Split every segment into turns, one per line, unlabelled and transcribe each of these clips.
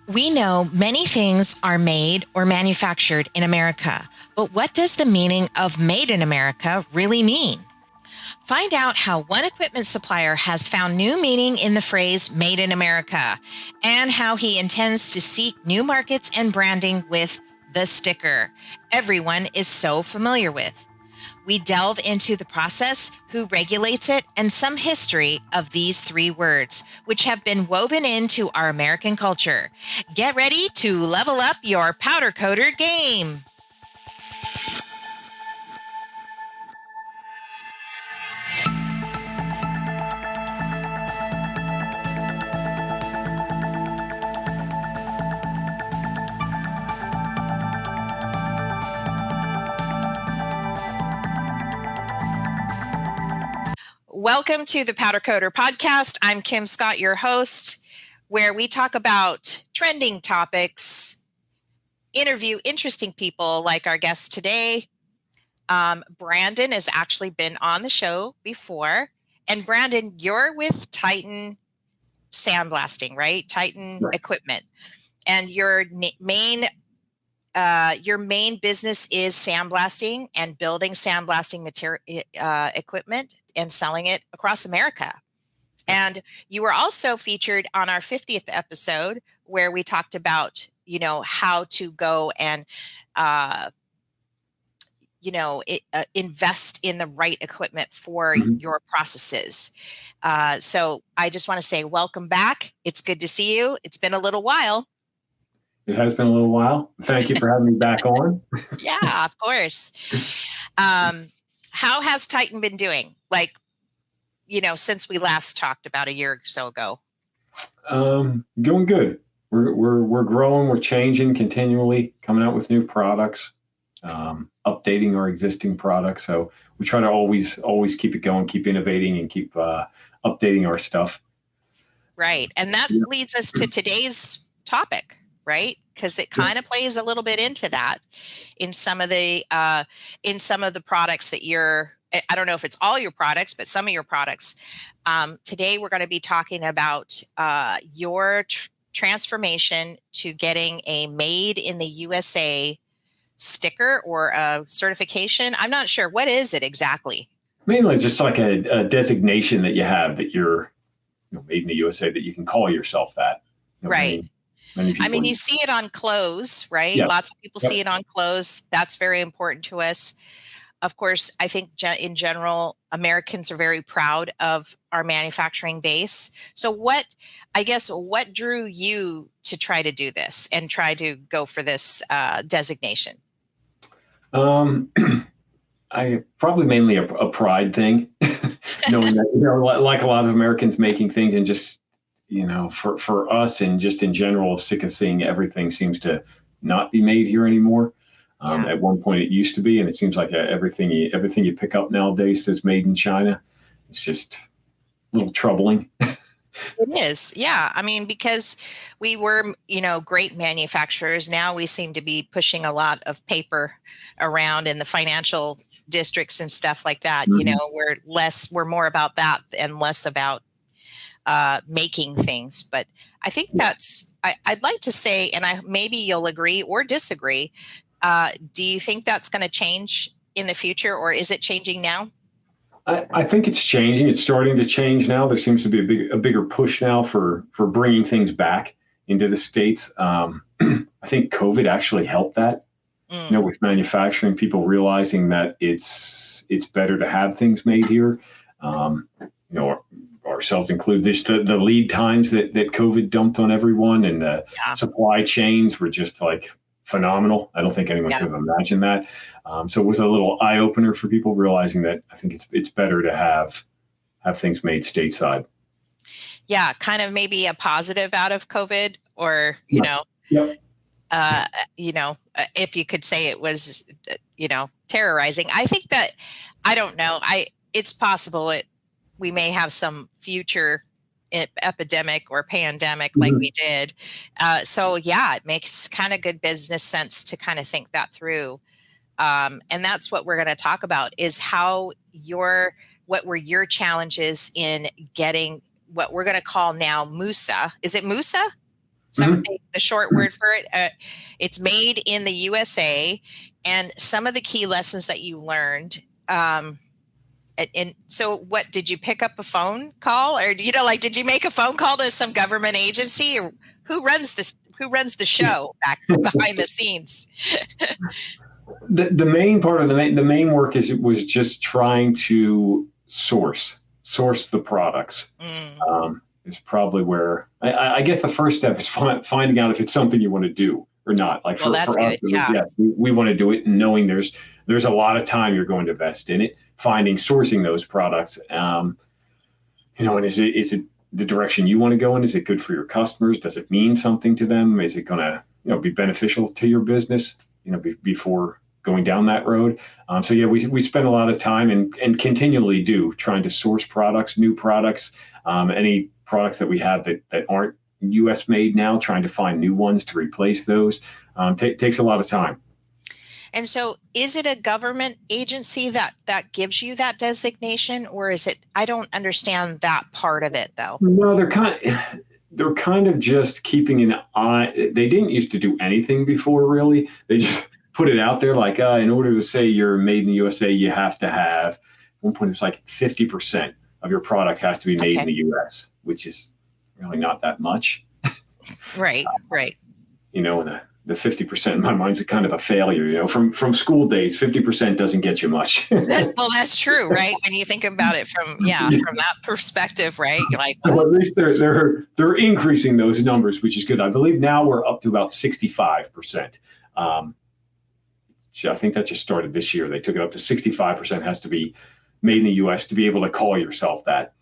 We know many things are made or manufactured in America, but what does the meaning of made in America really mean? Find out how one equipment supplier has found new meaning in the phrase made in America and how he intends to seek new markets and branding with the sticker everyone is so familiar with. We delve into the process, who regulates it, and some history of these three words, which have been woven into our American culture. Get ready to level up your powder coater game. Welcome to the Powder Coater Podcast. I'm Kim Scott, your host, where we talk about trending topics, interview interesting people like our guest today. Brandon has actually been on the show before. And Brandon, you're with Titan Sandblasting, right? Titan
Right.
Equipment. And your main business is sandblasting and building sandblasting equipment and selling it across America. And you were also featured on our 50th episode where we talked about, how to go and, invest in the right equipment for your processes. So I just want to say welcome back. It's good to see you. It's been a little while.
It has been a little while. Thank you for having me back on.
Yeah, of course. How has Titan been doing? Since we last talked about a year or so ago.
Going good. We're growing. We're changing continually, coming out with new products, updating our existing products. So we try to always keep it going, keep innovating, and keep updating our stuff.
Right, and that leads us to today's topic, right? Because it kind of plays a little bit into that in some of the products that you're. I don't know if it's all your products, but some of your products. Today, we're going to be talking about your transformation to getting a Made in the USA sticker or a certification. I'm not sure. What is it exactly?
Mainly just like a designation that you have that you're made in the USA, that you can call yourself that.
Right.
Many people,
you see it on clothes, right?
Yeah.
Lots of people see it on clothes. That's very important to us. Of course, I think in general, Americans are very proud of our manufacturing base. So what drew you to try to do this and try to go for this designation?
I probably mainly a pride thing, knowing that, like a lot of Americans making things, and just, for us and just in general, sick of seeing everything seems to not be made here anymore. At one point it used to be, and it seems like everything you pick up nowadays says made in China. It's just a little troubling.
It is. Yeah. I mean, because we were, great manufacturers. Now we seem to be pushing a lot of paper around in the financial districts and stuff like that.
Mm-hmm.
We're more about that and less about making things. But I think I'd like to say, and maybe you'll agree or disagree. Do you think that's going to change in the future, or is it changing now?
I think it's changing. It's starting to change now. There seems to be a bigger push now for bringing things back into the States. I think COVID actually helped that. With manufacturing, people realizing that it's better to have things made here. Ourselves included. The lead times that COVID dumped on everyone, and the supply chains were just like phenomenal. I don't think anyone could have imagined that. So it was a little eye opener for people, realizing that I think it's better to have things made stateside.
Yeah, kind of maybe a positive out of COVID, or
Yep.
If you could say it was, terrorizing. I think that, I don't know. It's possible we may have some future epidemic or pandemic like we did. So yeah, it makes kind of good business sense to kind of think that through. And that's what we're going to talk about, is what were your challenges in getting what we're going to call now MUSA. Is it MUSA?
Mhm.
The short word for it. It's made in the USA, and some of the key lessons that you learned. And so, what did you pick up a phone call, or like, did you make a phone call to some government agency, or who runs this? Who runs the show back behind the scenes?
The main part of the main work was just trying to source the products.
Mm.
Is probably where I guess the first step is finding out if it's something you want to do or not. Like
Well, that's
for us,
good. Yeah.
we want to do it, and knowing there's a lot of time you're going to invest in it, sourcing those products. And is it the direction you want to go in? Is it good for your customers? Does it mean something to them? Is it going to be beneficial to your business? Before going down that road. So yeah, we spend a lot of time and continually do trying to source products, new products, any products that we have that aren't U.S. made now, trying to find new ones to replace those. Takes a lot of time.
And so, is it a government agency that gives you that designation, or is it? I don't understand that part of it, though.
No, they're kind of just keeping an eye. They didn't used to do anything before, really. They just put it out there like, in order to say you're made in the USA, you have to have, at one point, it's like 50% of your product has to be made in the US, which is really not that much.
Right, right.
The 50% in my mind is kind of a failure. From school days, 50% doesn't get you much.
Well, that's true, right? When you think about it from that perspective, right? You're like,
So
what?
at least they're increasing those numbers, which is good. I believe now we're up to about 65%. I think that just started this year. They took it up to 65% has to be made in the U.S. to be able to call yourself that.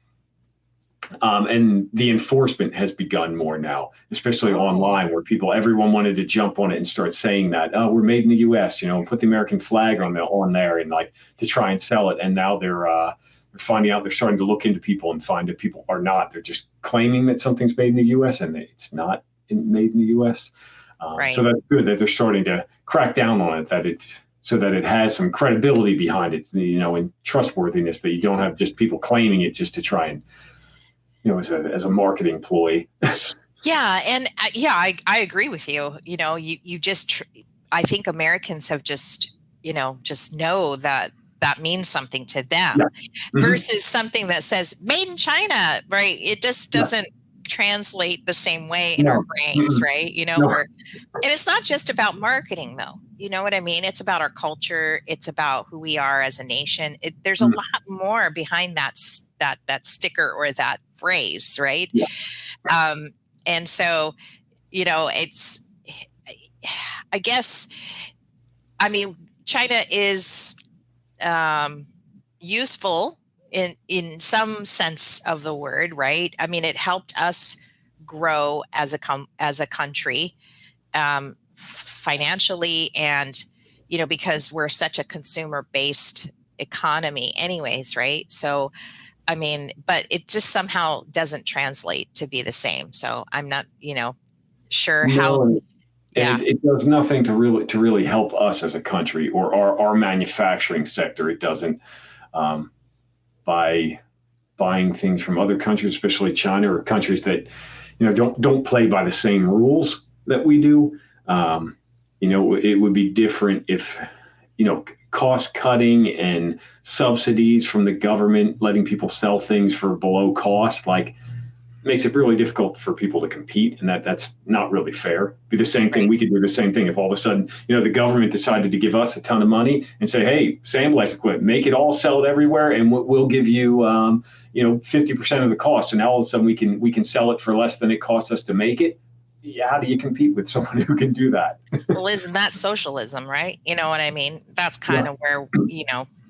And the enforcement has begun more now, especially online, where everyone wanted to jump on it and start saying that, oh, we're made in the U.S., put the American flag on there and like to try and sell it. And now they're finding out, they're starting to look into people and find that people are not. They're just claiming that something's made in the U.S. and it's not made in the U.S.
Right.
So that's good that they're starting to crack down on it, so that it has some credibility behind it, and trustworthiness, that you don't have just people claiming it just to try and, as a marketing ploy.
Yeah, and I agree with you. You just I think Americans have just know that means something to them,
Yeah. Mm-hmm.
versus something that says made in China, right? It just doesn't translate the same way in our brains, right? And it's not just about marketing, though. You know what I mean? It's about our culture. It's about who we are as a nation. There's a lot more behind that sticker or that phrase, right?
Yeah.
And so, it's, I guess, China is useful in some sense of the word, right? It helped us grow as a country, financially, and because we're such a consumer-based economy anyways, right? So but it just somehow doesn't translate to be the same. So I'm not sure how.
No,
Yeah.
and it does nothing to really help us as a country or our manufacturing sector. It doesn't, by buying things from other countries, especially China, or countries that don't play by the same rules that we do. It would be different if cost cutting and subsidies from the government, letting people sell things for below cost, like, makes it really difficult for people to compete, and that's not really fair. It'd be the same thing. We could do the same thing if all of a sudden the government decided to give us a ton of money and say, hey, Sandblast equipment, make it all, sell it everywhere, and we'll give you 50% of the cost. So now all of a sudden we can sell it for less than it costs us to make it. Yeah, how do you compete with someone who can do that?
Well, isn't that socialism, right? You know what I mean? That's kind of where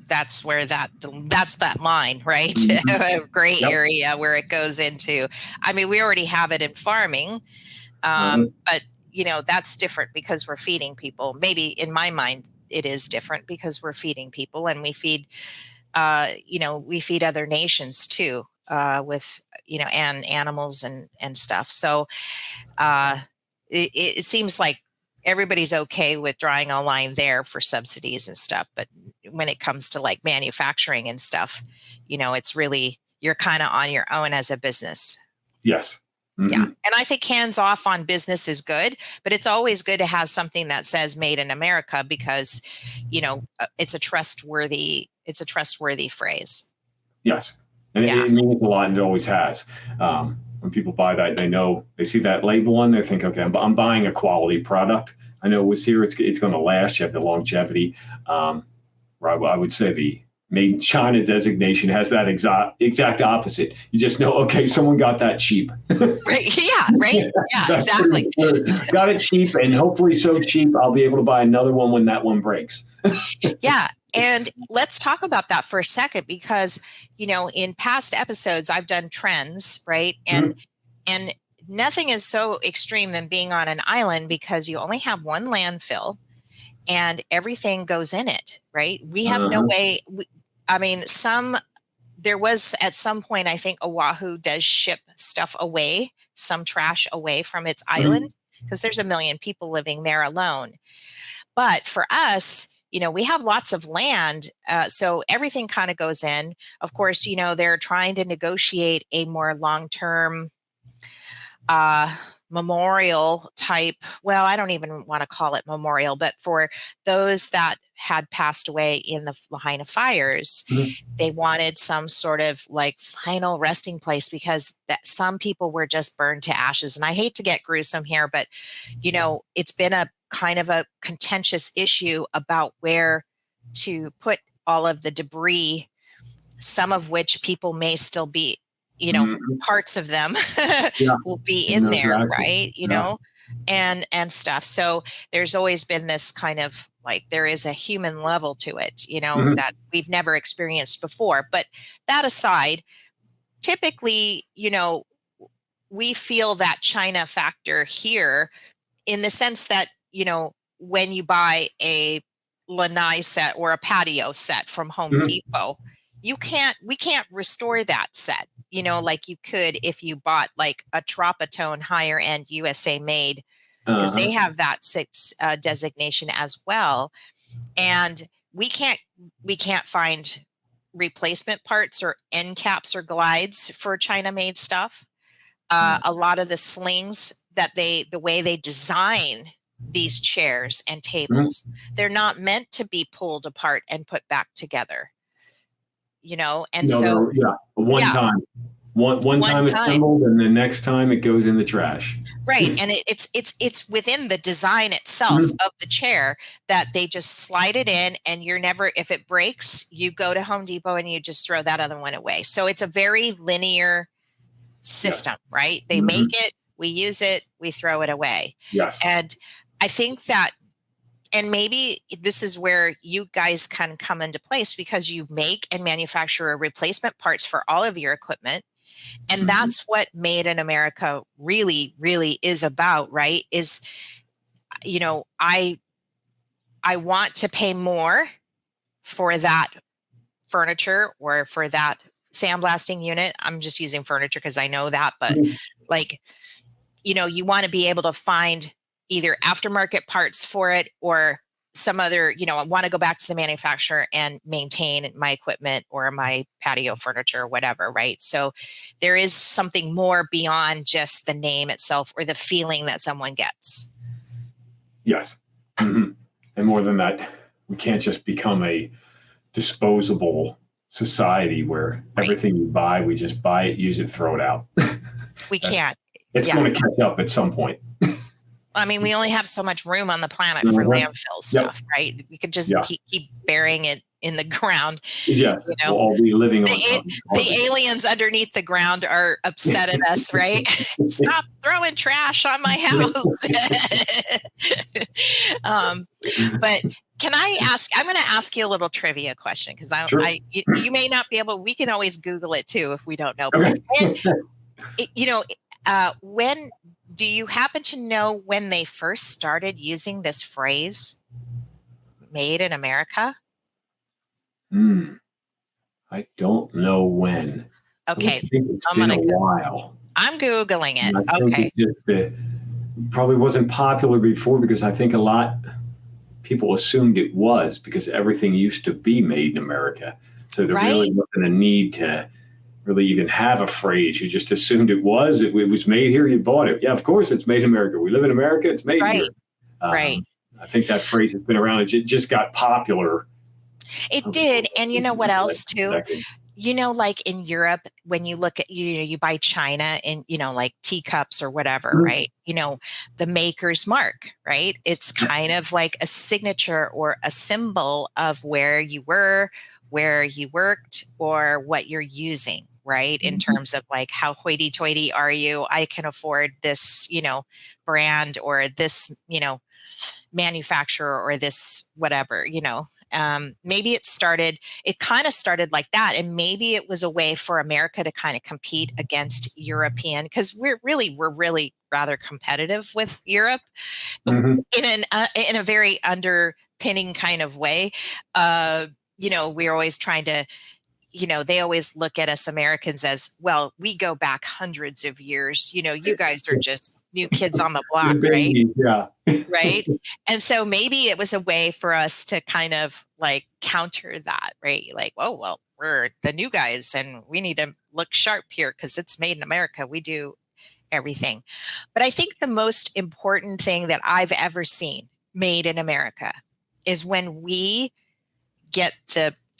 that's where that's that line, right?
Mm-hmm.
A gray area where it goes into. We already have it in farming, but that's different because we're feeding people. Maybe in my mind, it is different because we're feeding people, and we feed other nations too, with and animals and stuff. So it seems like everybody's okay with drawing a line there for subsidies and stuff, but when it comes to like manufacturing and stuff, it's really, you're kind of on your own as a business.
Yes.
Yeah.
Hmm.
And I think hands off on business is good, but it's always good to have something that says made in America because, it's a trustworthy phrase.
Yes. And
Yeah.
it means a lot, and it always has. When people buy that, they know, they see that label on there, think, okay, I'm buying a quality product. I know it was here, it's going to last. You have the longevity. I would say the made in China designation has that exact opposite. You just know, okay, someone got that cheap.
Right. Yeah. Right. Yeah, exactly.
Got it cheap, and hopefully so cheap I'll be able to buy another one when that one breaks.
Yeah. And let's talk about that for a second because, in past episodes, I've done trends, right?
Mhm.
And nothing is so extreme than being on an island because you only have one landfill and everything goes in it, right? We have no
Uh-huh.
way. I mean, there was at some point, I think Oahu does ship stuff away, some trash away from its
Mhm.
island because there's a million people living there alone. But for us, we have lots of land. So everything kind of goes in. Of course, they're trying to negotiate a more long term memorial type. Well, I don't even want to call it memorial, but for those that had passed away in the Lahaina fires,
Mhm.
they wanted some sort of like final resting place because that some people were just burned to ashes. And I hate to get gruesome here, but it's been a kind of a contentious issue about where to put all of the debris, some of which people may still be,
Mhm.
parts of them
Yeah.
will be in
No,
there,
exactly.
right?
Yeah.
And stuff. So there's always been this kind of like there is a human level to it,
Mhm.
that we've never experienced before. But that aside, typically, we feel that China factor here in the sense that, when you buy a lanai set or a patio set from Home
Mhm.
Depot, we can't restore that set, like you could if you bought like a Tropatone higher end USA made, because
Uh-huh.
they have that six designation as well. And we can't we can't find replacement parts or end caps or glides for China made stuff.
Yeah.
A lot of the slings that the way they design these chairs and
Mhm.
tables, they're not meant to be pulled apart and put back together, and
No,
so
they're, yeah, one
yeah,
time. One
one
time
time.
assembled, and the next time it goes in the trash.
Right, and it's within the design itself
Mhm.
of the chair that they just slide it in, and you're never, if it breaks, you go to Home Depot and you just throw that other one away. So it's a very linear
Yes.
system, right? They make
Mhm.
it, we use it, we throw it away.
Yes.
And I think that, and maybe this is where you guys can come into place because you make and manufacture replacement parts for all of your equipment. And
Mhm.
that's what Made in America really, really is about, right? Is, I want to pay more for that furniture or for that sandblasting unit. I'm just using furniture because I know that, but
Mhm.
like, you want to be able to find either aftermarket parts for it or some other, I want to go back to the manufacturer and maintain my equipment or my patio furniture or whatever, right? So there is something more beyond just the name itself or the feeling that someone gets.
Yes. Mhm. And more than that, we can't just become a disposable society where
Right.
everything you buy, we just buy it, use it, throw it out.
We
That's
can't.
It's
Yeah.
going to catch up at some point.
I mean, we only have so much room on the planet for
Mhm.
landfill
Yep.
stuff, right? We could just
Yeah.
keep burying it in the ground,
Yes.
you know.
We'll all be living
The
on
the
garbage.
aliens underneath the ground are upset at us, right? Stop throwing trash on my house. But can I ask? I'm going to ask you a little trivia question because
Sure.
you may not be able. We can always Google it too if we don't know.
Okay.
And when do you happen to know when they first started using this phrase "Made in America"?
Hmm. I don't know when. I would
Okay,
think it's
I'm
been a
gonna.
while.
I'm googling it.
And I think
Okay,
it's just probably wasn't popular before because I think a lot people assumed it was because everything used to be made in America. So there
right.
really wasn't a need to really even have a phrase. You just assumed it was made here. You bought it. Yeah, of course it's made in America. We live in America. It's made here.
Right. Right.
I think that phrase has been around. It just got popular.
It did. And you know what else too?
Decades.
Like in Europe, when you look at, you buy China and, like teacups or whatever,
Mhm.
right? The maker's mark, right? It's kind of like a signature or a symbol of where you were, where you worked, or what you're using, right? In
Mhm.
terms of like, how hoity-toity are you? I can afford this, brand, or this, manufacturer, or this whatever. Maybe it kind of started like that, and maybe it was a way for America to kind of compete against European, because we're really rather competitive with Europe
Mhm.
in a very underpinning kind of way. We're always trying to, they always look at us Americans as, well, we go back hundreds of years. You guys are just new kids on the block,
Good
right?
baby. Yeah.
Right. And so maybe it was a way for us to kind of like counter that, right? Like, oh, well, we're the new guys and we need to look sharp here because it's made in America. We do everything. But I think the most important thing that I've ever seen made in America is when we get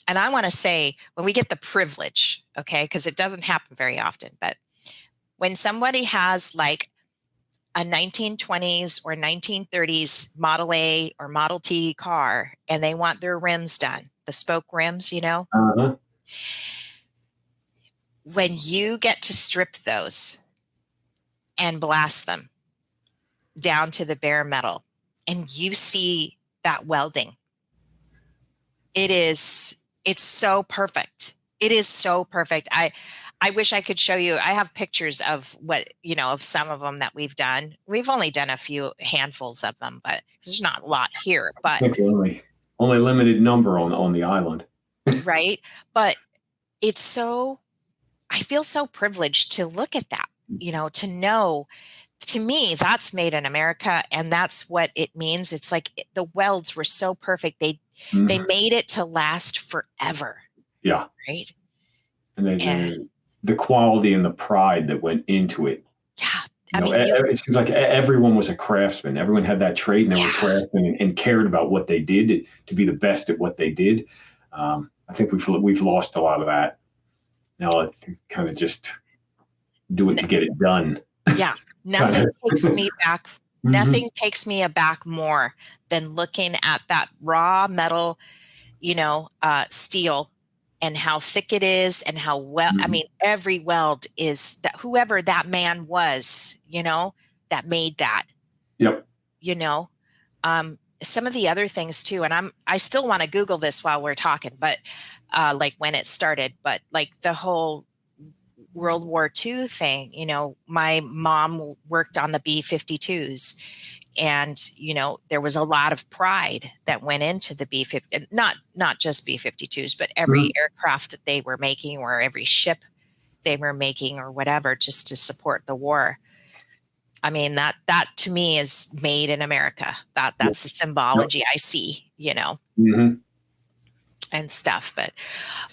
and I want to say when we get the privilege, okay, because it doesn't happen very often, but when somebody has like a 1920s or 1930s Model A or Model T car and they want their rims done, the spoke rims,
Uh-huh.
when you get to strip those and blast them down to the bare metal and you see that welding, it's so perfect. It is so perfect. I wish I could show you. I have pictures of of some of them that we've done. We've only done a few handfuls of them, but there's not a lot here,
I
but
think only a limited number on the island.
right. But it's so, I feel so privileged to look at that, to know, to me, that's made in America. And that's what it means. It's like the welds were so perfect. They
Mhm.
made it to last forever.
Yeah.
Right.
And
And
the quality and the pride that went into it.
yeah,
You
I
know,
mean,
it seems like everyone was a craftsman. Everyone had that trade, and they were
yeah,
craftsmen and cared about what they did to be the best at what they did. I think we've lost a lot of that. Now it's kind of just do it to get it done.
yeah.
Kind
Nothing takes
of.
me back.
Mhm.
Nothing takes me aback more than looking at that raw metal, steel, and how thick it is and how well, I
Mhm.
mean, every weld is that whoever that man was, that made that,
Yep.
you know, some of the other things too. And I still want to Google this while we're talking, but, like when it started, but like the whole World War II thing, my mom worked on the B-52s, and there was a lot of pride that went into the B-50, not just B-52s, but every
Mhm.
aircraft that they were making, or every ship they were making, or whatever, just to support the war. I mean, that to me is made in America.
Yep.
That's the
Yep.
symbology I see,
Mhm.
and stuff. But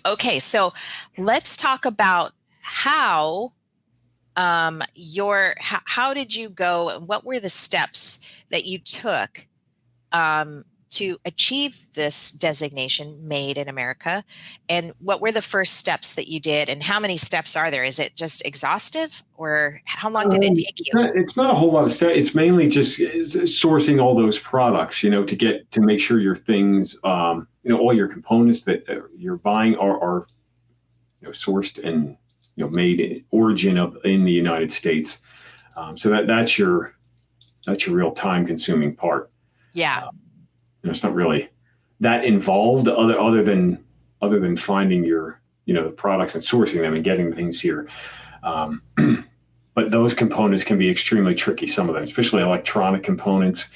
okay, so let's talk about how how did you go, and what were the steps that you took to achieve this designation, made in America, and what were the first steps that you did, and how many steps are there? Is it just exhaustive, or how long did it take you?
It's not a whole lot of stuff. It's mainly just sourcing all those products, to make sure your things, all your components that you're buying are sourced and made in origin of in the United States. So that's your real time consuming part.
Yeah.
It's not really that involved other than finding your the products and sourcing them and getting things here. Um, but those components can be extremely tricky. Some of them, especially electronic components.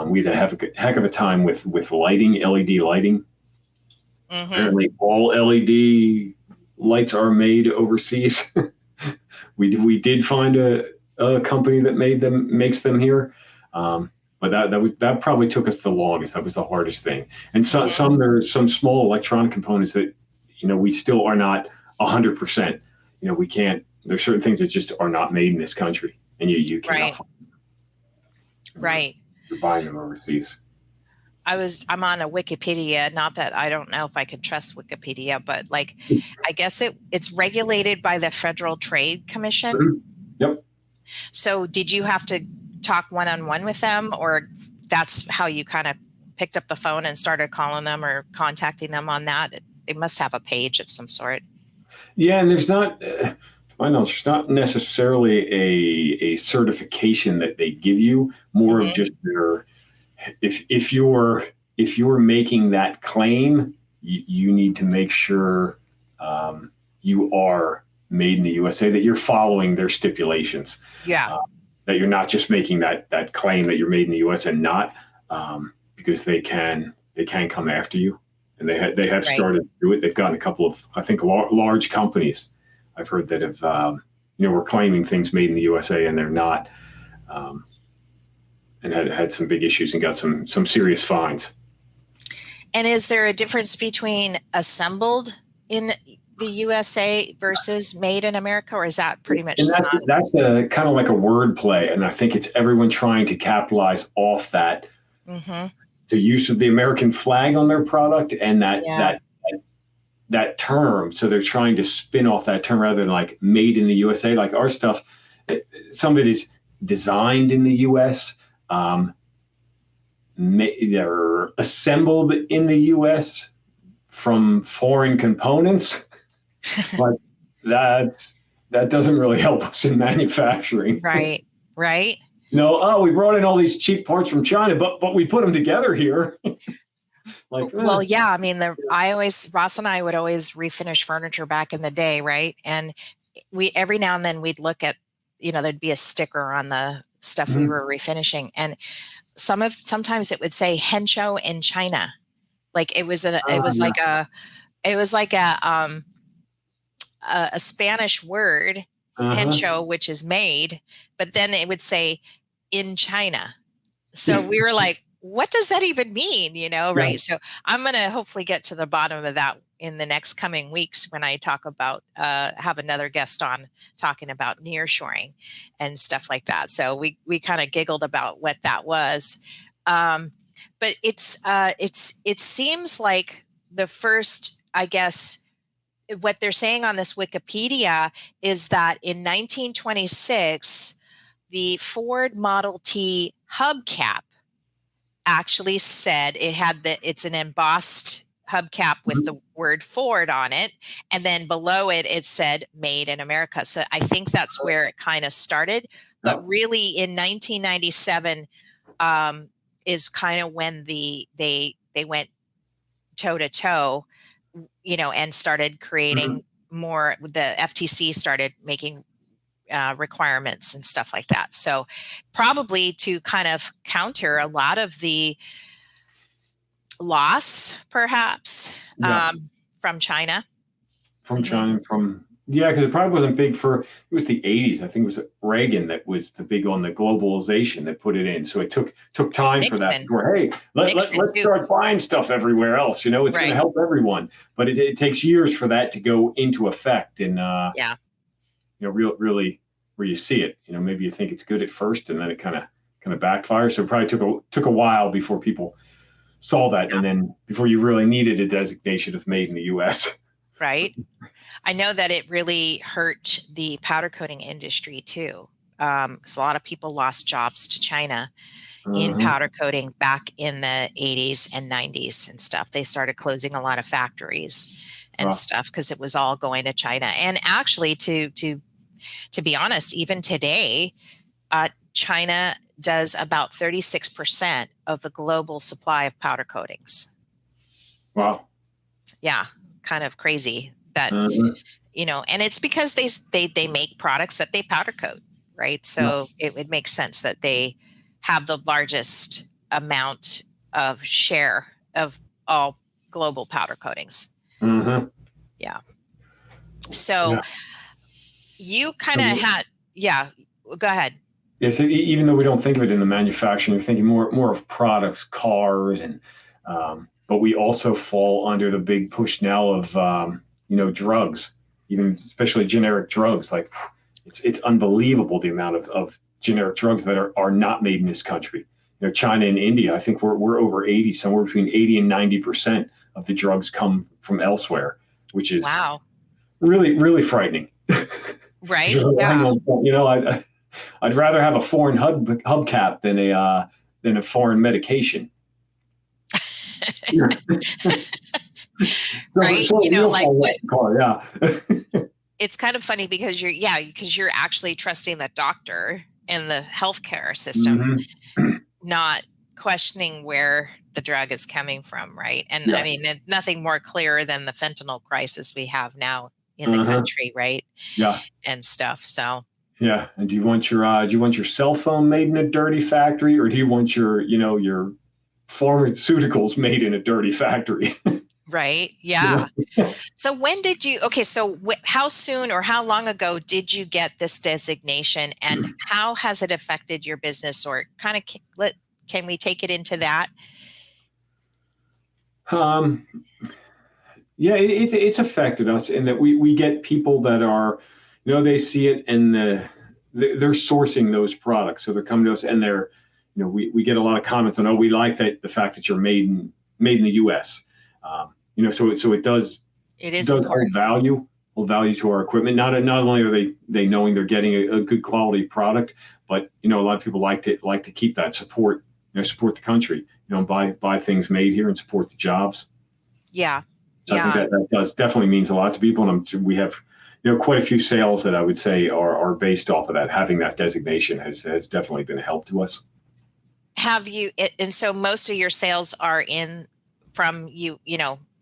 We had to have a heck of a time with lighting, LED lighting.
Mm-hmm.
Apparently, all LED lights are made overseas. We did find a company that makes them here. But that probably took us the longest. That was the hardest thing. And
Mm-hmm.
there's some small electronic components that we still are not 100%. we can't. There's certain things that just are not made in this country, and you cannot
Right.
find them.
Right.
You're buying them overseas.
I'm on a Wikipedia, not that I don't know if I can trust Wikipedia, but like I guess it's regulated by the Federal Trade Commission.
Mhm. Yep.
So did you have to talk one-on-one with them, or that's how you kind of picked up the phone and started calling them or contacting them on that? They must have a page of some sort.
Yeah, and there's not, to my knowledge, there's not necessarily a certification that they give you. More of just their, if you're making that claim, you need to make sure you are made in the USA, that you're following their stipulations.
Yeah.
That you're not just making that claim that you're made in the US and not, because they can come after you, and they have
Right.
started to do it. They've gotten a couple of, I think, large companies I've heard that have were claiming things made in the USA and they're not, and had some big issues and got some serious fines.
And is there a difference between assembled in the USA versus made in America, or is that pretty much
And
synonymous?
that's a kind of like a word play, and I think it's everyone trying to capitalize off that,
Mm-hmm.
the use of the American flag on their product and
Yeah.
that term. So they're trying to spin off that term rather than like made in the USA. Like our stuff, some of it is designed in the US. They're assembled in the US from foreign components, but that doesn't really help us in manufacturing.
Right. Right.
We brought in all these cheap parts from China, but we put them together here.
Well, yeah. I mean, Ross and I would always refinish furniture back in the day, right? And every now and then we'd look at, there'd be a sticker on the stuff we were refinishing, and sometimes it would say Hensho in China. Like it was like a Spanish word, Hensho, which is made, but then it would say in China. So we were like, what does that even mean? Right.
Yeah.
So I'm going to hopefully get to the bottom of that in the next coming weeks when I talk about, have another guest on talking about nearshoring and stuff like that. So we kind of giggled about what that was. But it seems like the first, I guess, what they're saying on this Wikipedia is that in 1926, the Ford Model T hubcap actually said it's an embossed hubcap with the word Ford on it, and then below it said made in America. So I think that's where it kind of started. But really in 1997 is kind of when they went toe to toe, and started creating more. The FTC started making requirements and stuff like that. So probably to kind of counter a lot of the loss, perhaps, from China.
Because it probably wasn't big it was the 80s. I think it was Reagan that was the big on the globalization that put it in. So it took time for that. Hey, let's start buying stuff everywhere else. It's going to help everyone. But it takes years for that to go into effect. And really where you see it, maybe you think it's good at first, and then it kind of backfires. So it probably took a while before people saw that, and then before you really needed a designation of made in the U.S.
Right. I know that it really hurt the powder coating industry too, because a lot of people lost jobs to China in powder coating back in the 80s and 90s and stuff. They started closing a lot of factories and stuff because it was all going to China. And actually, to be honest, even today, China does about 36% of the global supply of powder coatings.
Wow.
Yeah, kind of crazy that, and it's because they make products that they powder coat, right? So it would make sense that they have the largest amount of share of all global powder coatings. Yeah. So you kind of had, go ahead.
Yeah, so even though we don't think of it in the manufacturing, you're thinking more of products, cars, and but we also fall under the big push now of drugs. even especially generic drugs. Like it's unbelievable the amount of generic drugs that are not made in this country. China and India, I think we're over 80, somewhere between 80 and 90% of the drugs come from elsewhere, which is
Wow.
really, really frightening.
Right. Yeah.
I'd rather have a foreign hubcap than a foreign medication.
Right. Like what?
Car, yeah.
It's kind of funny because you're actually trusting the doctor and the healthcare system, not questioning where the drug is coming from, right? And
Yeah.
I mean, nothing more clear than the fentanyl crisis we have now in the country, right?
Yeah.
And stuff. So.
Yeah. And do you want your cell phone made in a dirty factory, or do you want your pharmaceuticals made in a dirty factory?
Right. Yeah. So when did you, okay, so how soon or how long ago did you get this designation, and how has it affected your business, or kind of can we take it into that?
Yeah, it's affected us in that we get people that are, they see it and they're sourcing those products. So they're coming to us and we get a lot of comments on, oh, we like the fact that you're made in the US. So it does hold value to our equipment. Not only are they knowing they're getting a good quality product, but a lot of people like to keep that support the country, buy things made here and support the jobs.
Yeah.
So I think that does definitely means a lot to people, and we have quite a few sales that I would say are based off of that. Having that designation has definitely been a help to us.
Have you, and so most of your sales are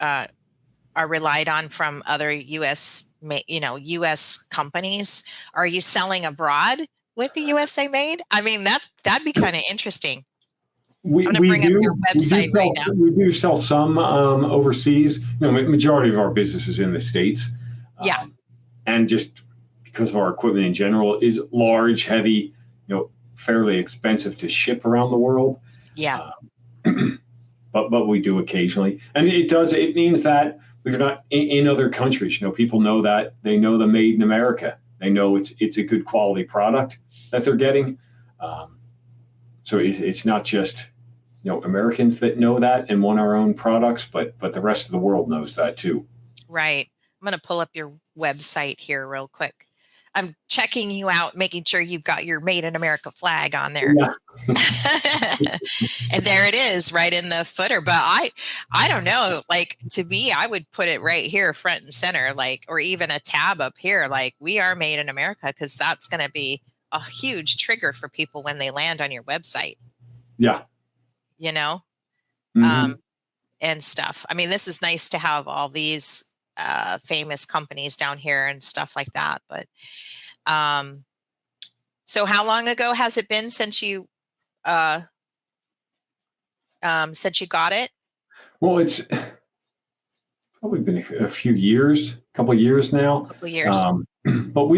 are relied on from other U.S. companies. Are you selling abroad with the USA made? I mean, that'd be kind of interesting. I'm going to bring up your website right now.
We do sell some overseas. Majority of our business is in the States.
Yeah.
And just because of our equipment in general is large, heavy, fairly expensive to ship around the world.
Yeah.
But we do occasionally. And it means that we're not in other countries. People know that. They know the made in America. They know it's a good quality product that they're getting. So it's not just Americans that know that and want our own products, but the rest of the world knows that too.
Right. I'm going to pull up your website here real quick. I'm checking you out, making sure you've got your Made in America flag on there.
Yeah.
And there it is, right in the footer. But I don't know, like, to me, I would put it right here, front and center, like, or even a tab up here, like, we are made in America, because that's going to be a huge trigger for people when they land on your website.
Yeah.
And stuff. I mean, this is nice to have all these famous companies down here and stuff like that. But so how long ago has it been since you got it?
Well, it's probably been a few years, couple of years now.
Couple of years.
But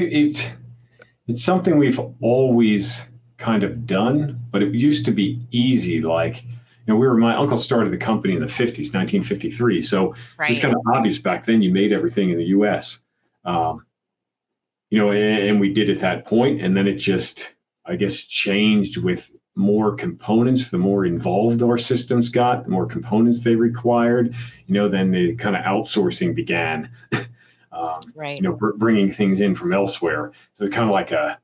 it's something we've always kind of done, but it used to be easy. Like, my uncle started the company in the 50s, 1953. So
right.
It's kind of obvious back then you made everything in the US. And we did at that point, and then it just, I guess, changed with more components. The more involved our systems got, the more components they required, then the kind of outsourcing began,
right.
Bringing things in from elsewhere. So kind of like a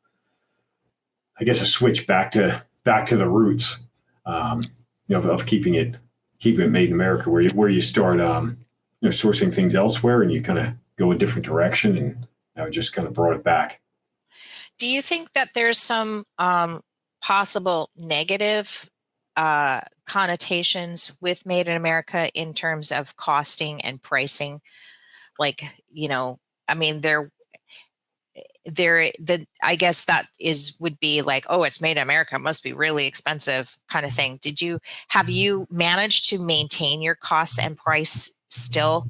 switch back to the roots, of keeping it made in America, where you start, sourcing things elsewhere and you kind of go a different direction, and I just kind of brought it back.
Do you think that there's some possible negative connotations with Made in America in terms of costing and pricing? Like, I mean, I guess that would be like, oh, it's made in America, it must be really expensive kind of thing. Have you managed to maintain your costs and price still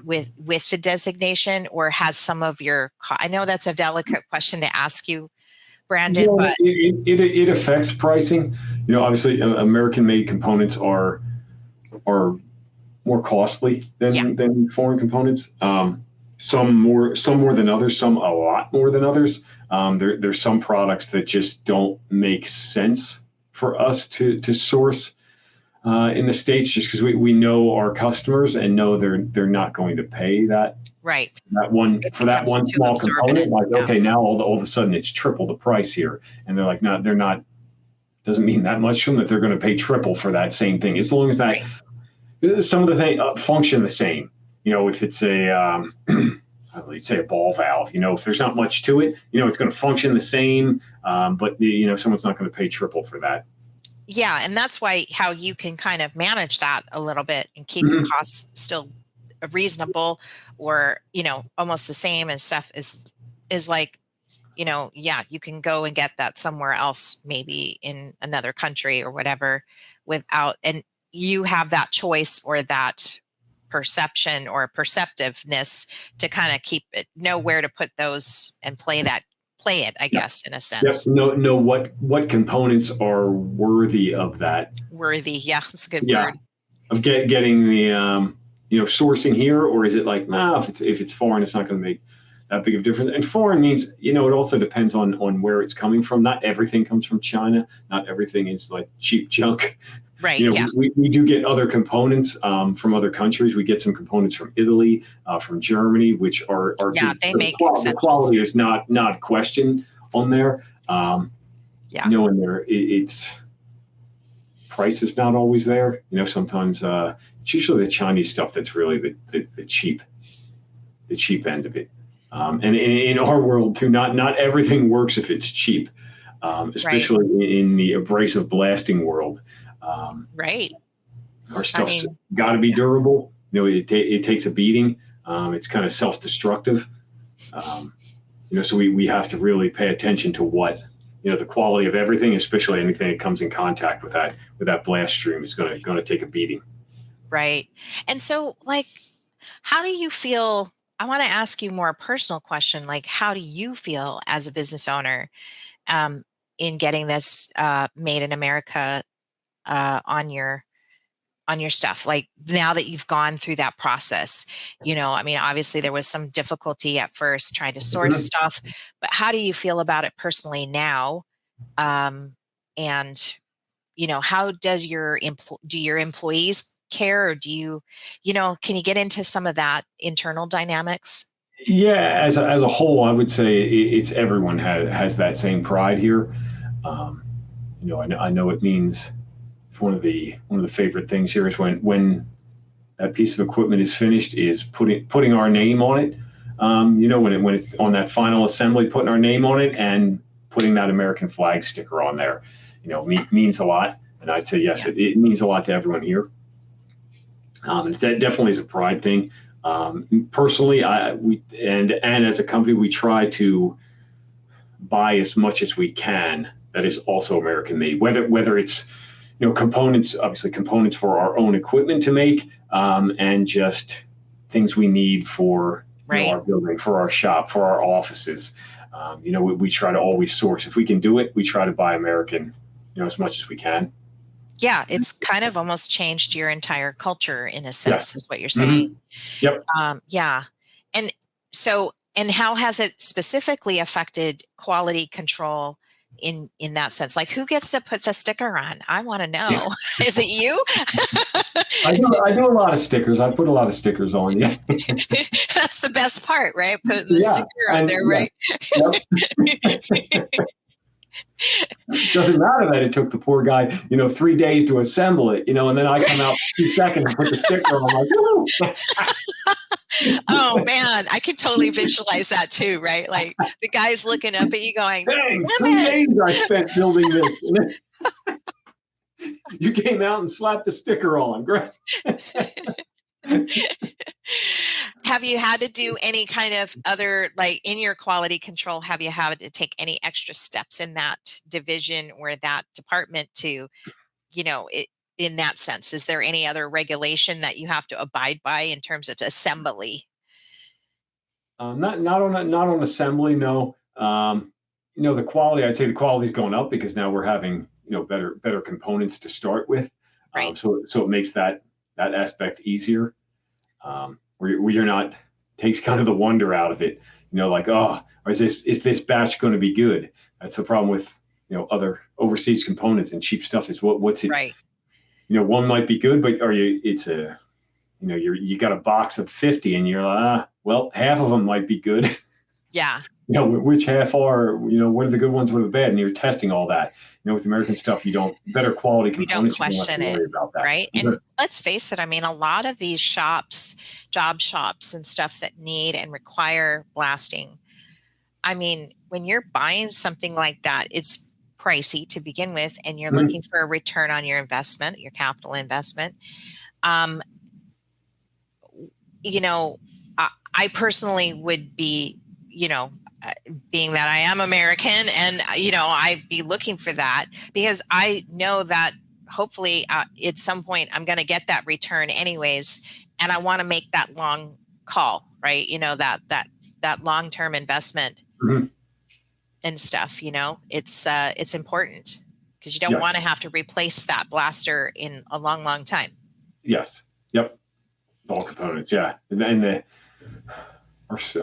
with the designation, or has some of I know that's a delicate question to ask you, Brandon, but
it affects pricing. Obviously American made components are more costly than foreign components. some more than others, some a lot more than others. There's some products that just don't make sense for us to source in the States, just because we know our customers and know they're not going to pay
Right.
that one
Too
small
absorbent.
component. Like,
Yeah.
okay, now all of a sudden it's triple the price here, and they're like, no, they're not. Doesn't mean that much to them that they're going to pay triple for that same thing, as long as that some of the things function the same. If it's a let's say a ball valve, if there's not much to it, it's going to function the same, but someone's not going to pay triple for that.
Yeah, and that's why how you can kind of manage that a little bit and keep your costs still reasonable, or almost the same as stuff is like, yeah, you can go and get that somewhere else, maybe in another country or whatever, without, and you have that choice or that perception or perceptiveness to kind of keep it, know where to put those and play it, I guess, in a sense.
Know what components are worthy of that.
Worthy, yeah, that's a good word.
Of getting the sourcing here, or is it like, nah, if it's foreign, it's not going to make that big of a difference. And foreign means, it also depends on where it's coming from. Not everything comes from China. Not everything is like cheap junk.
Right. Yeah.
We do get other components from other countries. We get some components from Italy, from Germany, which are
yeah,
good.
they make
the quality is not questioned on there.
Yeah.
And it's price is not always there. Sometimes it's usually the Chinese stuff that's really the cheap end of it. And in our world too, not everything works if it's cheap, especially in the abrasive blasting world.
Right.
Our stuff's got to be durable. It takes a beating. It's kind of self-destructive. So we have to really pay attention to what, the quality of everything, especially anything that comes in contact with that blast stream, is going to take a beating.
Right. And so, like, how do you feel? I want to ask you more personal question. Like, how do you feel as a business owner in getting this made in America on your stuff? Like, now that you've gone through that process, obviously there was some difficulty at first trying to source stuff, but how do you feel about it personally now? And how does do your employees care, or do you, can you get into some of that internal dynamics?
Yeah, as a whole, I would say it's everyone has that same pride here. I know it means one of the favorite things here is when that piece of equipment is finished, is putting our name on it. When it's on that final assembly, putting our name on it and putting that American flag sticker on there, means a lot. And I'd say yes, it means a lot to everyone here. That definitely is a pride thing. Personally, and as a company, we try to buy as much as we can that is also American made, whether it's components, obviously components for our own equipment to make, and just things we need for our building, for our shop, for our offices. We try to always source. If we can do it, we try to buy American, as much as we can.
Yeah, it's kind of almost changed your entire culture in a sense, is what you're saying.
Yep.
Yeah. And so, and how has it specifically affected quality control in that sense? Like, who gets to put the sticker on? I want to know. Is it you?
I do a lot of stickers. I put a lot of stickers on. Yeah.
That's the best part, right? Putting the sticker on there, right?
Yep. Doesn't matter that it took the poor guy, 3 days to assemble it, and then I come out 2 seconds and put the sticker on. I'm like,
oh man, I can totally visualize that too, right? Like the guy's looking up at you going,
dang, 3 days I spent building this. You came out and slapped the sticker on. Great.
Have you had to do any kind of other, like in your quality control, have you had to take any extra steps in that division or that department to, in that sense? Is there any other regulation that you have to abide by in terms of assembly?
Not on assembly, no. The quality, I'd say the quality's going up because now we're having, better components to start with.
Right.
So it makes that aspect easier. Where you're not, takes kind of the wonder out of it. Like, oh, or is this batch going to be good? That's the problem with other overseas components and cheap stuff is what's it.
Right.
One might be good, but you got a box of 50 and you're like, well, half of them might be good.
Yeah.
Which half are, what are the good ones, what are the bad? And you're testing all that. With American stuff, better quality components.
You don't question it, about that. Right? And let's face it, I mean, a lot of these shops, job shops and stuff that need and require blasting, I mean, when you're buying something like that, it's pricey to begin with, and you're looking for a return on your investment, your capital investment. I personally would be, being that I am American and, I'd be looking for that because I know that hopefully at some point I'm going to get that return anyways. And I want to make that long call, right? That long-term investment and stuff, it's important because you don't want to have to replace that blaster in a long, long time.
Yes. Yep. All components. Yeah. And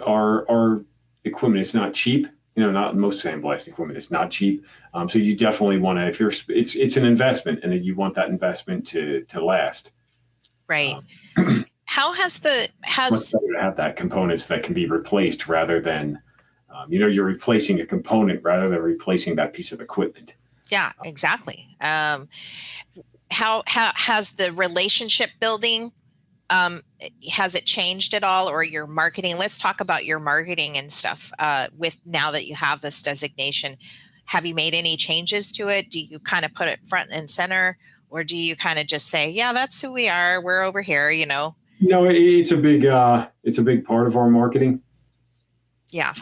our equipment is not cheap. Not most sandblast equipment is not cheap. So you definitely want to, it's an investment, and you want that investment to last.
Right. How has
much better to have that components that can be replaced rather than, you're replacing a component rather than replacing that piece of equipment.
Yeah, exactly. How has the relationship building, has it changed at all, or your marketing? Let's talk about your marketing and stuff with now that you have this designation. Have you made any changes to it? Do you kind of put it front and center, or do you kind of just say, yeah, that's who we are. We're over here,
It's a big part of our marketing.
Yeah.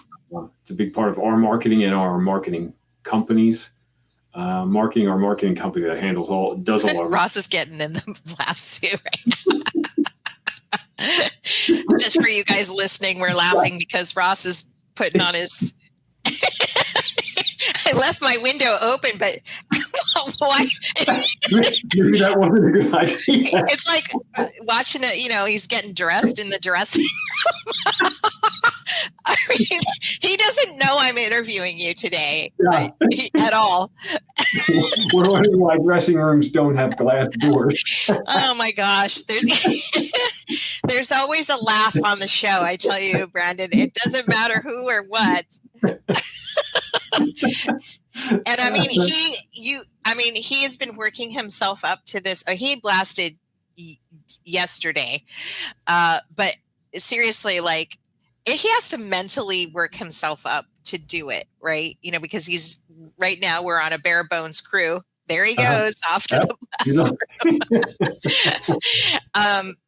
It's a big part of our marketing and our marketing companies. Our marketing company that does a lot.
Ross is getting in the blast too right now. Just for you guys listening, we're laughing because Ross is putting on his. I left my window open, but why?
Maybe that wasn't a good idea.
It's like watching it. He's getting dressed in the dressing room. I mean, he doesn't know I'm interviewing you today at all.
We're wondering why dressing rooms don't have glass doors.
Oh my gosh. There's always a laugh on the show. I tell you, Brandon, it doesn't matter who or what. And I mean, he has been working himself up to this. He blasted yesterday. But seriously, like, he has to mentally work himself up to do it, right? Because right now we're on a bare bones crew. There he goes off to the blast room.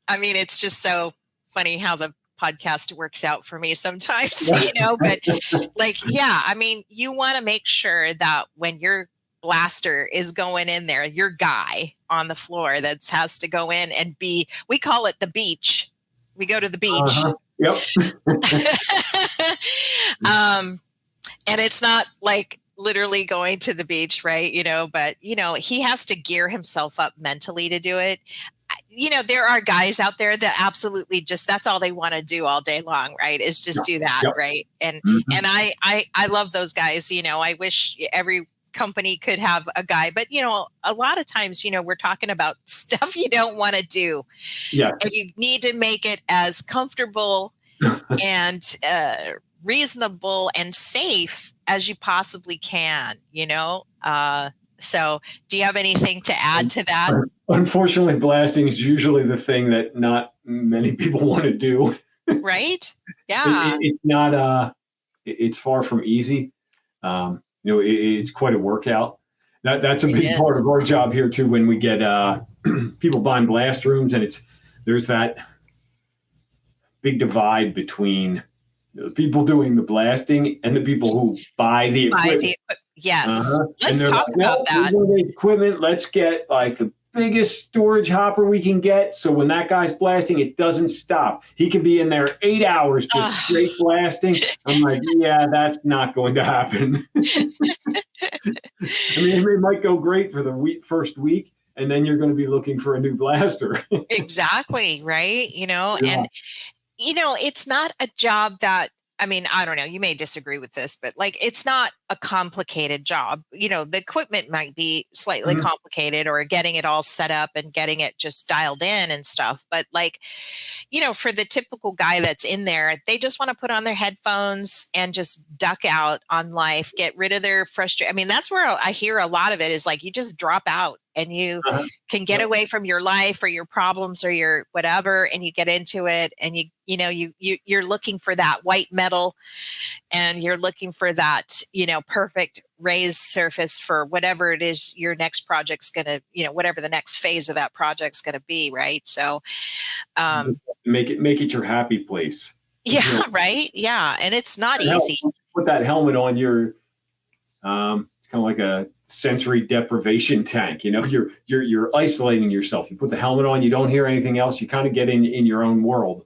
I mean, it's just so funny how the podcast works out for me sometimes, but I mean, you want to make sure that when your blaster is going in there, your guy on the floor that has to go in and we call it the beach. We go to the beach.
Yep.
And it's not like literally going to the beach, right? But he has to gear himself up mentally to do it. There are guys out there that absolutely that's all they want to do all day long, right? Is just do that, right? And and I love those guys. I wish every company could have a guy, but a lot of times, we're talking about stuff you don't want to do.
Yeah.
And you need to make it as comfortable and reasonable and safe as you possibly can, so do you have anything to add to that?
Unfortunately, blasting is usually the thing that not many people want to do.
Right? Yeah.
It's not, it's far from easy. It's quite a workout. That's a big part of our job here too. When we get people buying blast rooms, and there's that big divide between the people doing the blasting and the people who buy the equipment.
Yes. Let's talk about that.
Equipment. Let's get like the biggest storage hopper we can get. So when that guy's blasting, it doesn't stop. He can be in there 8 hours just straight blasting. I'm like, yeah, that's not going to happen. I mean, it might go great for the first week, and then you're going to be looking for a new blaster.
Exactly. Right. And It's not a job that, I mean, I don't know, you may disagree with this, but like it's not a complicated job. The equipment might be slightly
Mhm.
complicated or getting it all set up and getting it just dialed in and stuff. But like, for the typical guy that's in there, they just want to put on their headphones and just duck out on life, get rid of their frustration. I mean, that's where I hear a lot of it is like you just drop out and you
Uh-huh.
can get
Yep.
away from your life or your problems or your whatever, and you get into it, and you're looking for that white metal, and you're looking for that perfect raised surface for whatever it is your next project's going to, whatever the next phase of that project's going to be, right? So um
Make it your happy place.
yeah.
You know,
Right, yeah, and it's not
that help-
easy.
put that helmet on your. It's kind of like a sensory deprivation tank. You're isolating yourself. You put the helmet on, you don't hear anything else. You kind of get in your own world.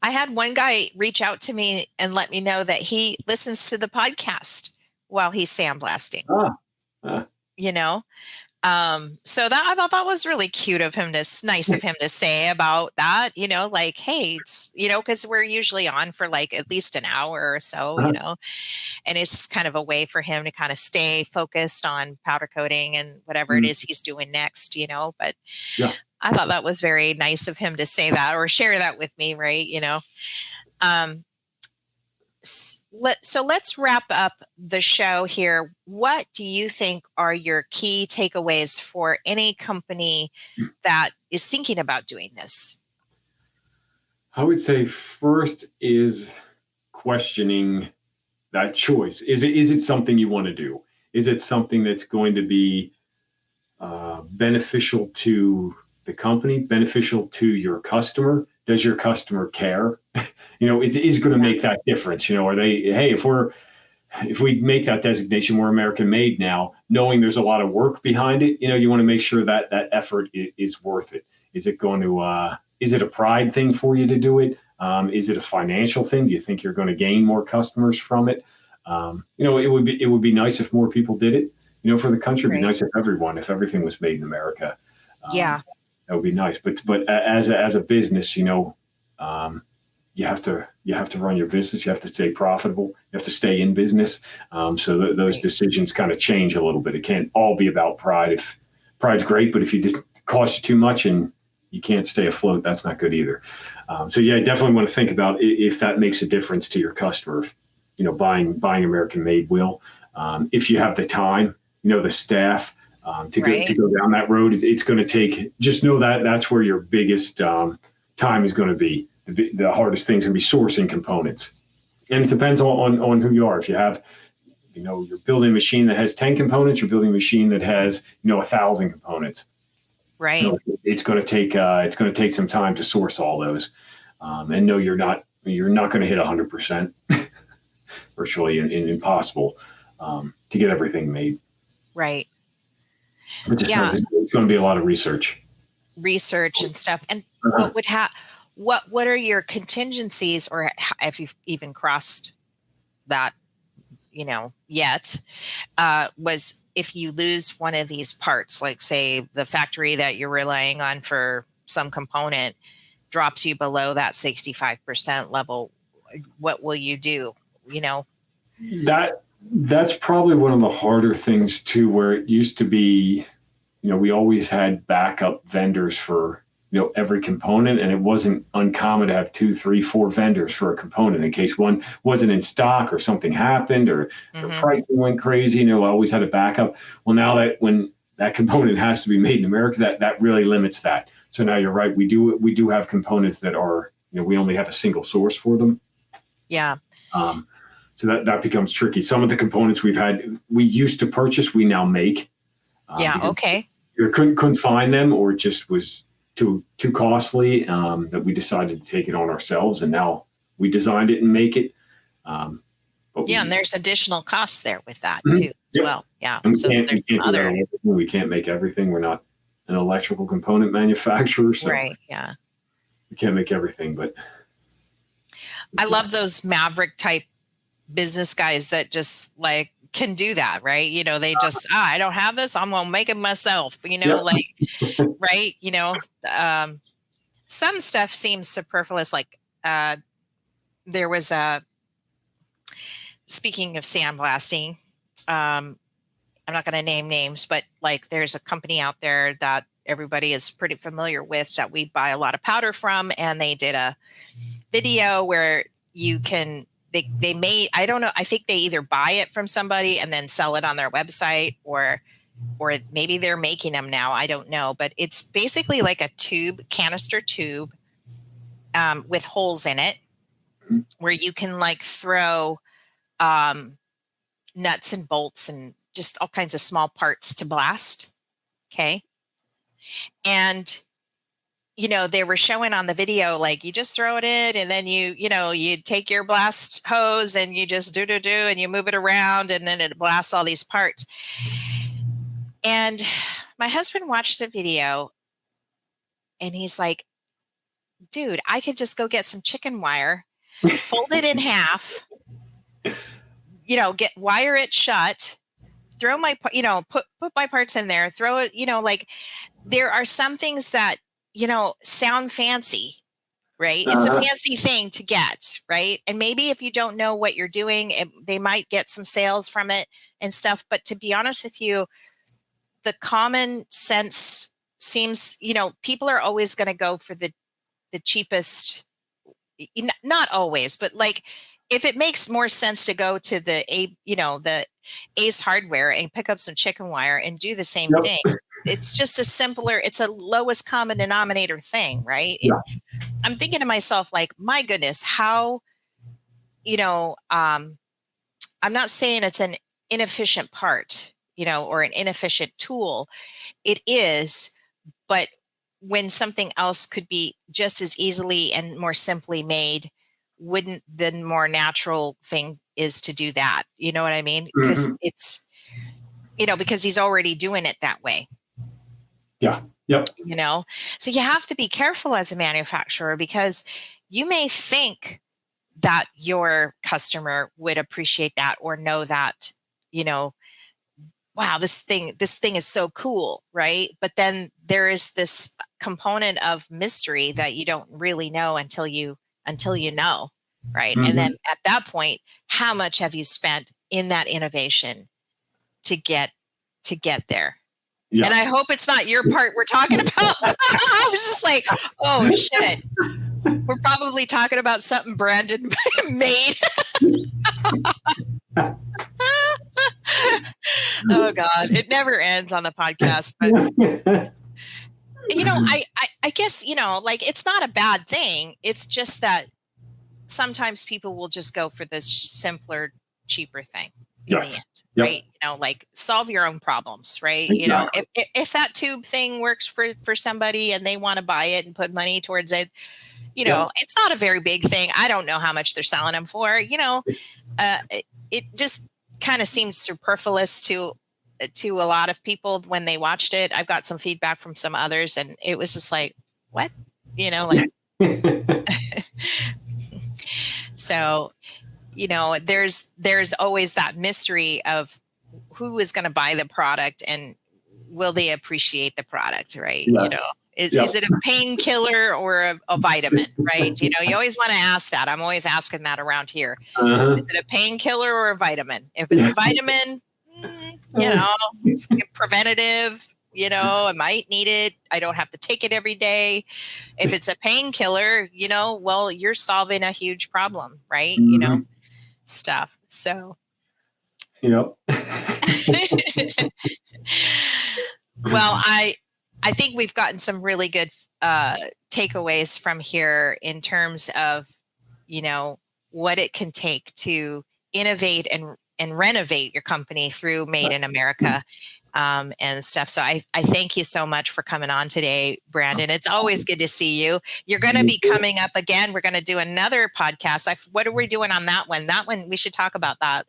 I had one guy reach out to me and let me know that he listens to the podcast while he's sandblasting,
Ah, ah,
you know? So that I thought that was really cute of him nice of him to say about that, like, hey, it's, because we're usually on for like at least an hour or so,
ah,
and it's kind of a way for him to kind of stay focused on powder coating and whatever it
mm,
is he's doing next, but
yeah.
I thought that was very nice of him to say that or share that with me, right? Um, so let's wrap up the show here. What do you think are your key takeaways for any company that is thinking about doing this?
I would say first is questioning that choice. Is it something you want to do? Is it something that's going to be beneficial to the company, beneficial to your customer? Does your customer care? Is going to
Yeah.
make that difference? Are they, hey, if we make that designation, we're American made now, knowing there's a lot of work behind it, you want to make sure that that effort is worth it. Is it a pride thing for you to do it? Is it a financial thing? Do you think you're going to gain more customers from it? It would be nice if more people did it. For the country, it'd be
Right.
nice if everything was made in America.
Yeah.
That would be nice. But as a business, um, you have to run your business. You have to stay profitable. You have to stay in business. So those
Right.
decisions kind of change a little bit. It can't all be about pride. If pride's great, but if you just cost you too much and you can't stay afloat, that's not good either. So yeah, I definitely want to think about if that makes a difference to your customer. Buying American made will. If you have the time, the staff. To go
Right.
to go down that road, it's going to take. Just know that that's where your biggest time is going to be. The hardest thing's going to be sourcing components, and it depends on who you are. If you have, you're building a machine that has 10 components, you're building a machine that has 1,000 components.
Right.
It's going to take some time to source all those, and no, you're not going to hit 100%. Virtually impossible to get everything made.
Right.
But just know
Yeah.
there's going to be a lot of research.
Research and stuff. And
Uh-huh.
what are your contingencies, or if you've even crossed that, yet, was if you lose one of these parts, like say the factory that you're relying on for some component drops you below that 65% level, what will you do? You know?
That's probably one of the harder things too, where it used to be, we always had backup vendors for, every component, and it wasn't uncommon to have two, three, four vendors for a component in case one wasn't in stock or something happened or the
Hmm.
pricing went crazy. I always had a backup. Well, now that when that component has to be made in America, that really limits that. So now you're right. We do have components that are, we only have a single source for them.
Yeah.
Um, so that becomes tricky. Some of the components we used to purchase, we now make.
Yeah.
Because
Okay.
either couldn't find them, or it just was too costly, that we decided to take it on ourselves, and now we designed it and make it. But
Yeah. And there's additional costs there with that
Mhm.
too, as
Yep.
well. Yeah.
And
So
we
there's
can't do that
other,
on everything. We can't make everything. We're not an electrical component manufacturer, so
right. Yeah.
we can't make everything. But
I
yeah,
love those maverick type business guys that just like can do that, right? They just, I don't have this, I'm gonna make it myself,
yep.
like, right? Um, some stuff seems superfluous, like there was a, speaking of sandblasting, I'm not going to name names, but like there's a company out there that everybody is pretty familiar with that we buy a lot of powder from, and they did a video where you can they made, I don't know, I think they either buy it from somebody and then sell it on their website, or maybe they're making them now, I don't know, but it's basically like a canister tube with holes in it where you can like throw nuts and bolts and just all kinds of small parts to blast. Okay. And, they were showing on the video, like you just throw it in and then you take your blast hose and you just do, and you move it around and then it blasts all these parts. And my husband watched the video and he's like, dude, I could just go get some chicken wire, fold it in half, wire it shut, throw my, put my parts in there, throw it, like there are some things that, sound fancy, right? It's a fancy thing to get, right? And maybe if you don't know what you're doing, they might get some sales from it and stuff. But to be honest with you, the common sense seems, people are always going to go for the cheapest, not always, but like if it makes more sense to go to the Ace Hardware and pick up some chicken wire and do the same thing, it's just it's a lowest common denominator thing, right?
Yeah.
I'm thinking to myself, like, my goodness, how, I'm not saying it's an inefficient part, or an inefficient tool. It is, but when something else could be just as easily and more simply made, wouldn't the more natural thing is to do that? You know what I mean? Because it's, because he's already doing it that way.
Yeah. Yep.
So you have to be careful as a manufacturer, because you may think that your customer would appreciate that or know that, wow, this thing is so cool, right? But then there is this component of mystery that you don't really know until you know, right? And then at that point, how much have you spent in that innovation to get there? Yeah. And I hope it's not your part we're talking about. I was just like, oh shit, we're probably talking about something Brandon made. Oh God, it never ends on the podcast. But I guess, like, it's not a bad thing. It's just that sometimes people will just go for this simpler, cheaper thing in the end, right? Like solve your own problems, right?
Exactly.
If that tube thing works for somebody and they want to buy it and put money towards it, it's not a very big thing. I don't know how much they're selling them for. It just kind of seems superfluous to a lot of people when they watched it. I've got some feedback from some others, and it was just like, what? Like. So, there's always that mystery of who is going to buy the product and will they appreciate the product, right?
Yeah.
Is it a painkiller or a vitamin, right? You always want to ask that. I'm always asking that around here. Is it a painkiller or a vitamin? If it's a vitamin, it's preventative. I might need it. I don't have to take it every day. If it's a painkiller, well, you're solving a huge problem, right? Stuff. So.
Well,
I think we've gotten some really good takeaways from here in terms of, what it can take to innovate and renovate your company through Made in America. And stuff. So I thank you so much for coming on today, Brandon. It's always good to see you. You're going to be coming up again. We're going to do another podcast. What are we doing on that one? That one, we should talk about that.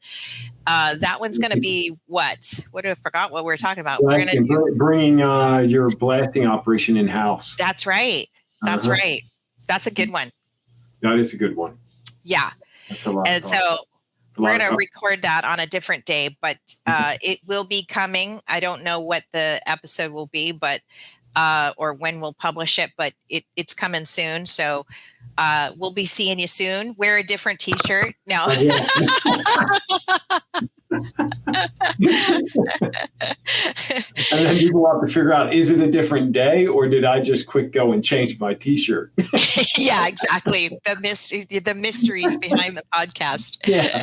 That one's going to be what? I forgot what we were talking about. We're going to
bringing your blasting operation in-house.
That's right. That's right. That's a good one.
That is a good one.
Yeah. And so we're going to record that on a different day, but it will be coming. I don't know what the episode will be, but or when we'll publish it, but it's coming soon. So we'll be seeing you soon. Wear a different t-shirt. No.
And then people have to figure out, is it a different day or did I just quick go and change my t-shirt?
Yeah, exactly. The mysteries behind the podcast.
Yeah.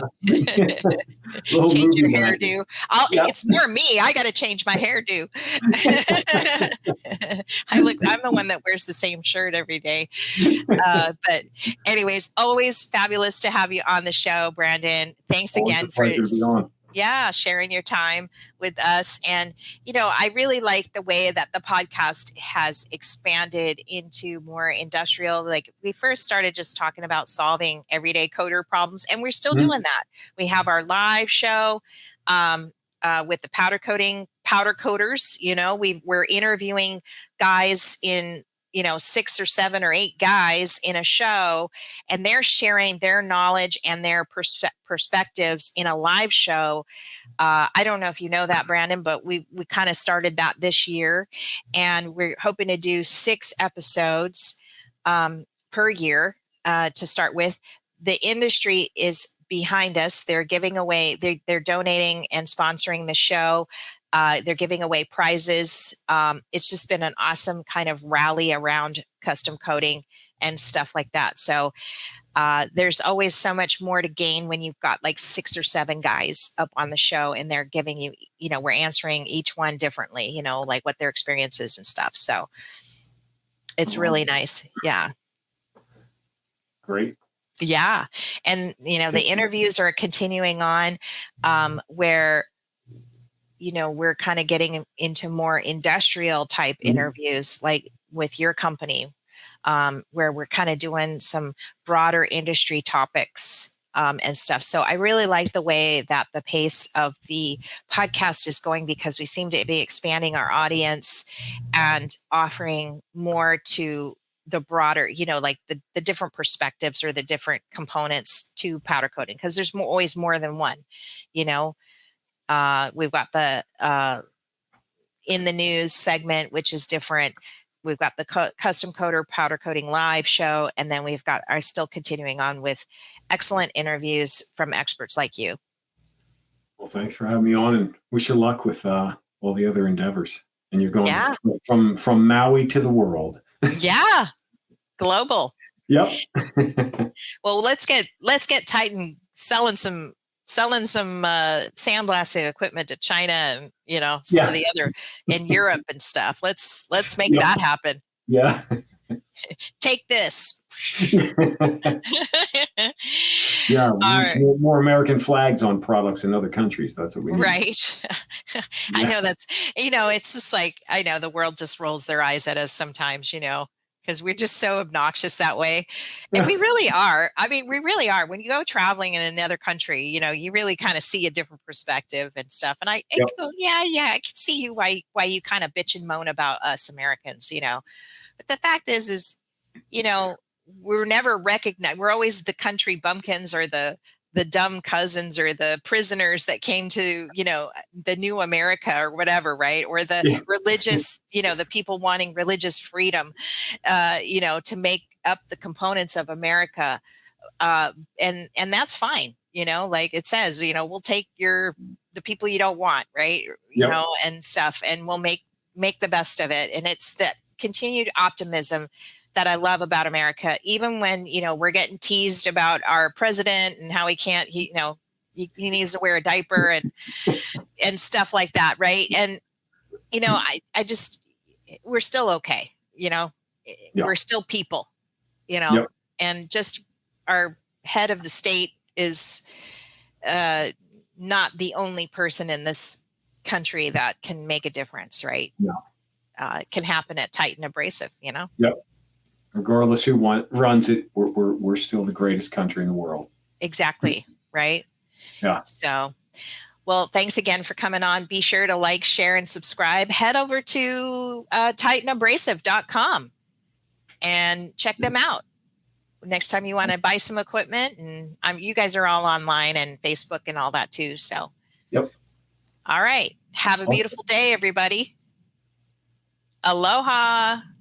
Change your hairdo. It's more me. I got to change my hairdo. I'm the one that wears the same shirt every day. But anyways, always fabulous to have you on the show, Brandon. Thanks again for sharing your time with us. And, I really like the way that the podcast has expanded into more industrial. Like we first started just talking about solving everyday coder problems, and we're still doing that. We have our live show with the powder coders. We're interviewing guys in 6 or 7 or 8 guys in a show, and they're sharing their knowledge and their perspectives in a live show. I don't know if you know that, Brandon, but we kind of started that this year, and we're hoping to do 6 episodes per year to start with. The industry is behind us. They're giving away, they're donating and sponsoring the show. They're giving away prizes. It's just been an awesome kind of rally around custom coding and stuff like that. So there's always so much more to gain when you've got like 6 or 7 guys up on the show, and they're giving you, we're answering each one differently, like what their experience is and stuff. So it's really nice. Yeah.
Great.
Yeah. And, the interviews are continuing on where we're kind of getting into more industrial type interviews, like with your company, where we're kind of doing some broader industry topics and stuff. So I really like the way that the pace of the podcast is going, because we seem to be expanding our audience and offering more to the broader, like the different perspectives or the different components to powder coating, because there's always more than one. We've got the in the news segment, which is different. We've got the custom coder powder coating live show, and then we've got our still continuing on with excellent interviews from experts like you.
Well, thanks for having me on, and wish you luck with all the other endeavors. And you're going from Maui to the world.
Yeah, global.
Yep.
Well, let's get Titan selling some sandblasting equipment to China and some of the other in Europe and stuff. Let's make that happen.
Yeah.
Take this.
Yeah, more American flags on products in other countries. That's what we need.
Right. I know that's, it's just like, I know the world just rolls their eyes at us sometimes, because we're just so obnoxious that way. And we really are. I mean, we really are. When you go traveling in another country, you really kind of see a different perspective and stuff. And I go, I can see you why you kind of bitch and moan about us Americans, But the fact is, we're never recognized. We're always the country bumpkins or the dumb cousins or the prisoners that came to, the new America or whatever, right? Or the religious, the people wanting religious freedom, to make up the components of America. And that's fine, like it says, we'll take the people you don't want, right? And stuff, and we'll make the best of it. And it's that continued optimism that I love about America, even when, we're getting teased about our president and how he can't, he needs to wear a diaper and stuff like that. Right. And, I just, we're still okay. We're still people, and just our head of the state is not the only person in this country that can make a difference. Right. It can happen at Titan Abrasive, Yep.
Regardless who runs it, we're still the greatest country in the world.
Exactly. Right.
Yeah.
So, well, thanks again for coming on. Be sure to like, share, and subscribe. Head over to TitanAbrasive.com and check them out. Next time you want to buy some equipment, and you guys are all online and Facebook and all that too. So,
yep.
All right. Have a beautiful day, everybody. Aloha.